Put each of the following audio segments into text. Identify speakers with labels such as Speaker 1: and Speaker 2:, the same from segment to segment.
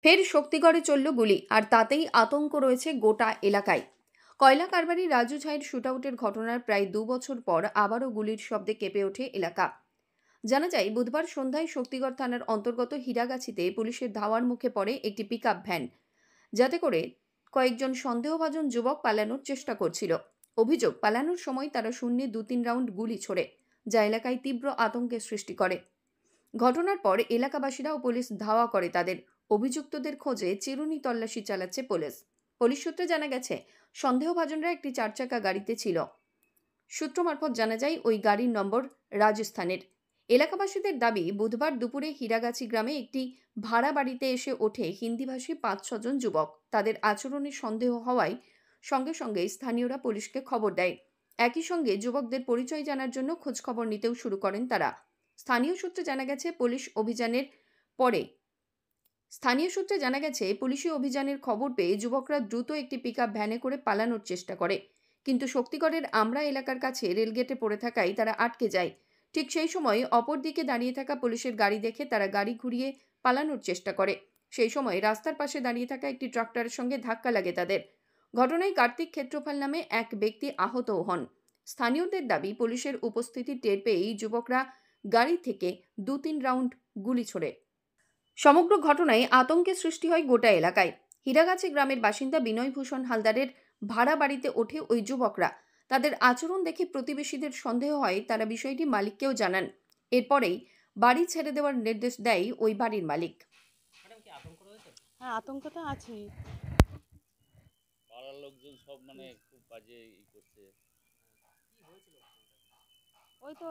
Speaker 1: ফের শক্তিগড়ে চলল গুলি, আর তাতেই আতঙ্ক রয়েছে গোটা এলাকায়। কয়লা কারবারি রাজু ঝায়ের শুটআউটের ঘটনার প্রায় ২ বছর পর আবারও গুলির শব্দে কেঁপে ওঠে এলাকা। জানা যায়, বুধবার সন্ধ্যায় শক্তিগড় থানার অন্তর্গত হীরাগাছিতে পুলিশের ধাওয়ার মুখে পড়ে একটি পিকআপ ভ্যান, যাতে করে কয়েকজন সন্দেহভাজন যুবক পালানোর চেষ্টা করছিল। অভিযোগ, পালানোর সময় তারা শূন্যে ২-৩ রাউন্ড গুলি ছোড়ে, যা এলাকায় তীব্র আতঙ্কের সৃষ্টি করে। ঘটনার পর এলাকাবাসীরা ও পুলিশ ধাওয়া করে তাদের। অভিযুক্তদের খোঁজে চিরুনি তল্লাশি চালাচ্ছে পুলিশ। পুলিশ সূত্রে জানা গেছে, সন্দেহভাজনরা একটি ৪ চাকা গাড়িতে ছিল। সূত্র মারফত জানা যায়, ওই গাড়ির নম্বর রাজস্থানের। এলাকাবাসীদের দাবি, বুধবার দুপুরে হীরাগাছি গ্রামে একটি ভাড়া বাড়িতে এসে ওঠে হিন্দিভাষী ৫-৬ জন যুবক। তাদের আচরণে সন্দেহ হওয়ায় সঙ্গে সঙ্গে স্থানীয়রা পুলিশকে খবর দেয়। একই সঙ্গে যুবকদের পরিচয় জানার জন্য খোঁজখবর নিতেও শুরু করেন তারা। স্থানীয় সূত্রে জানা গেছে, পুলিশি অভিযানের খবর পেয়ে যুবকরা দ্রুত একটি পিকআপ ভ্যানে করে পালানোর চেষ্টা করে। কিন্তু শক্তিগড়ের আমরা এলাকার কাছে রেলগেটে পড়ে থাকায় তারা আটকে যায়। ঠিক সেই সময় অপর দিকে দাঁড়িয়ে থাকা পুলিশের গাড়ি দেখে তারা গাড়ি ঘুরিয়ে পালানোর চেষ্টা করে। সেই সময় রাস্তার পাশে দাঁড়িয়ে থাকা একটি ট্রাক্টরের সঙ্গে ধাক্কা লাগে তাদের। ঘটনায় কার্তিক ক্ষেত্রফল নামে এক ব্যক্তি আহতও হন। স্থানীয়দের দাবি, পুলিশের উপস্থিতি টের পেয়েই যুবকরা গাড়ি থেকে ২-৩ রাউন্ড গুলি ছোড়ে। সমগ্র ঘটনায় আতঙ্কের সৃষ্টি হয় গোটা এলাকায়। হীরাগাছি গ্রামের বাসিন্দা বিনয়ভূষণ হালদারের ভাড়া বাড়িতে ওঠে ওই যুবকরা। তাদের আচরণ দেখে প্রতিবেশীদের সন্দেহ হয়, তারা বিষয়টি মালিককেও জানান। এরপরেই বাড়ি ছেড়ে দেওয়ার নির্দেশ দেয় ওই বাড়ির মালিক।
Speaker 2: হ্যাঁ, আতঙ্ক তো আছেই।
Speaker 3: পাড়ার লোকজন সব খুব বাজে করছে।
Speaker 2: ওই তো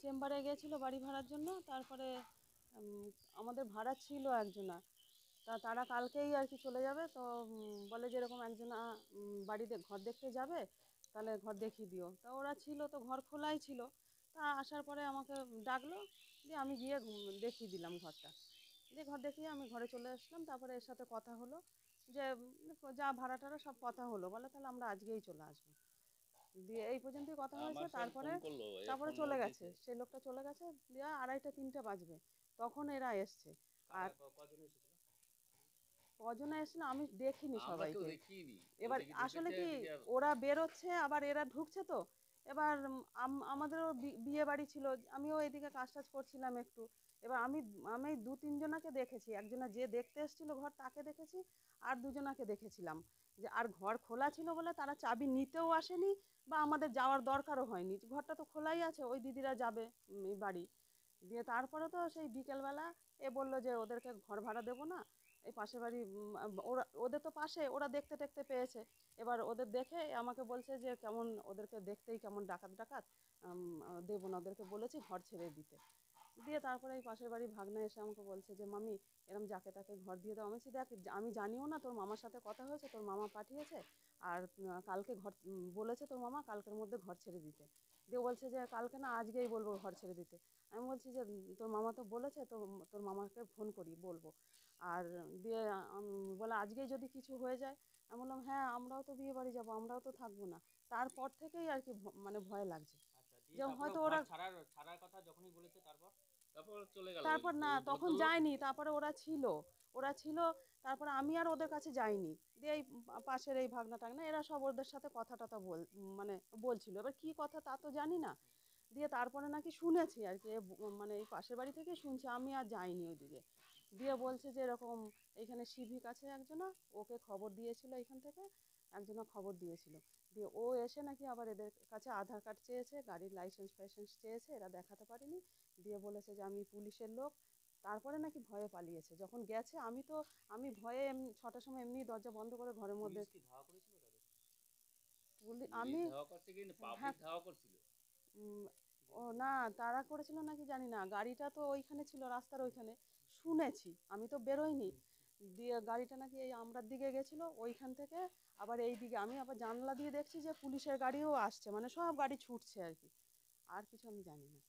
Speaker 2: চেম্বারে গেছিল বাড়ি ভাড়ার জন্য। তারপরে আমাদের ভাড়া ছিল একজনা, তারা কালকেই আর কি চলে যাবে। তো বলে যে এরকম একজনা বাড়িতে ঘর দেখতে যাবে, তাহলে ঘর দেখিয়ে দিও। তা ওরা ছিল, তো ঘর খোলাই ছিল। তা আসার পরে আমাকে ডাকলো, দিয়ে আমি গিয়ে দেখিয়ে দিলাম ঘরটা। দিয়ে ঘর দেখিয়ে আমি ঘরে চলে আসলাম। তারপরে এর সাথে কথা হলো যে যা ভাড়া টাড়া সব কথা হলো, বলে তাহলে আমরা আজকেই চলে আসবো। দিয়ে এই পর্যন্তই কথা হয়েছে। তারপরে তারপরে চলে গেছে, সেই লোকটা চলে গেছে। দিয়ে ২:৩০-৩টা বাজবে, তখন এরা এসছে। আর কজনে এসেছিল আমি দেখিনি সবাইকে। এবার আসলে কি, ওরা বেরোচ্ছে আবার এরা ঢুকছে। তো এবার আমাদেরও বিয়ে বাড়ি ছিল, আমিও এদিকে কাজ টাজ করছিলাম একটু। এবার আমি আমি ২-৩ জনাকে দেখেছি। একজনা যে দেখতে এসেছিল ঘর, তাকে দেখেছি। আর দুজনাকে দেখেছিলাম যে, আর ঘর খোলা ছিল বলে তারা চাবি নিতেও আসেনি, বা আমাদের যাওয়ার দরকারও হয়নি। ঘরটা তো খোলাই আছে, ওই দিদিরা যাবে বাড়ি। দিয়ে তারপরে তো সেই বিকেলবেলা বললো যে ওদেরকে ঘর ভাড়া দেবো না। এই পাশের বাড়ি ওরা, ওদের তো পাশে, ওরা দেখতে টেকতে পেয়েছে। এবার ওদের দেখে আমাকে বলছে যে কেমন, ওদেরকে দেখতেই কেমন ডাকাত ডাকাত, দেবো না, ওদেরকে বলেছি ঘর ছেড়ে দিতে। দিয়ে তারপরে এই পাশের বাড়ি ভাগনা এসে আমাকে বলছে যে মামি, এরম যাকে তাকে ঘর দিয়ে দাও। আমি বলছি, দেখ আমি জানিও না, তোর মামার সাথে কথা হয়েছে, তোর মামা পাঠিয়েছে। আর কালকে ঘর বলেছে তোর মামা কালকের মধ্যে ঘর ছেড়ে দিতে। দিয়ে বলছে যে কালকে না, আজকেই বলবো ঘর ছেড়ে দিতে। আমি বলছি যে তোর মামা তো বলেছে, তো তোর মামাকে ফোন করি বলবো। আর দিয়ে বলে আজকেই যদি কিছু হয়ে যায়। আমি বললাম হ্যাঁ, আমরাও তো বিয়ে বাড়ি যাবো, আমরাও তো থাকবো না। তারপর থেকেই আর কি ভয় লাগছে যে হয়তো ওরা
Speaker 3: ছাড়ার কথা যখনই বলেছে, তারপর চলে গেল।
Speaker 2: তারপর না, তখন যায়নি। তারপরে ওরা ছিল। তারপরে আমি আর ওদের কাছে যাইনি। দিয়ে এই পাশের এই ভাগনা টাগনা এরা সব ওদের সাথে কথা টথা বলছিল। এবার কি কথা তা তো জানি না। দিয়ে তারপরে নাকি শুনেছি আর কি, এই পাশের বাড়ি থেকে শুনছি, আমি আর যাইনি ওইদিকে। দিয়ে বলছে যে এরকম এইখানে সিভিক আছে একজনা, ওকে খবর দিয়েছিল, এইখান থেকে একজনা খবর দিয়েছিল। দিয়ে ও এসে নাকি আবার এদের কাছে আধার কার্ড চেয়েছে, গাড়ির লাইসেন্স ফাইসেন্স চেয়েছে, এরা দেখাতে পারেনি। দিয়ে বলেছে যে আমি পুলিশের লোক। তারপরে নাকি ভয়ে পালিয়েছে। যখন গেছে, আমি ভয়ে ৬টার সময় এমনি দরজা বন্ধ করে ঘরের মধ্যে। আমি হ্যাঁ, ও না, তারা করেছিল নাকি জানি না। গাড়িটা তো ওইখানে ছিল, রাস্তার ওইখানে শুনেছি, আমি তো বেরোইনি। দিয়ে গাড়িটা নাকি এই আমরার দিকে গেছিলো, ওইখান থেকে আবার এই দিকে। আমি আবার জানলা দিয়ে দেখছি যে পুলিশের গাড়িও আসছে, সব গাড়ি ছুটছে আর কি। আর কিছু আমি জানি না।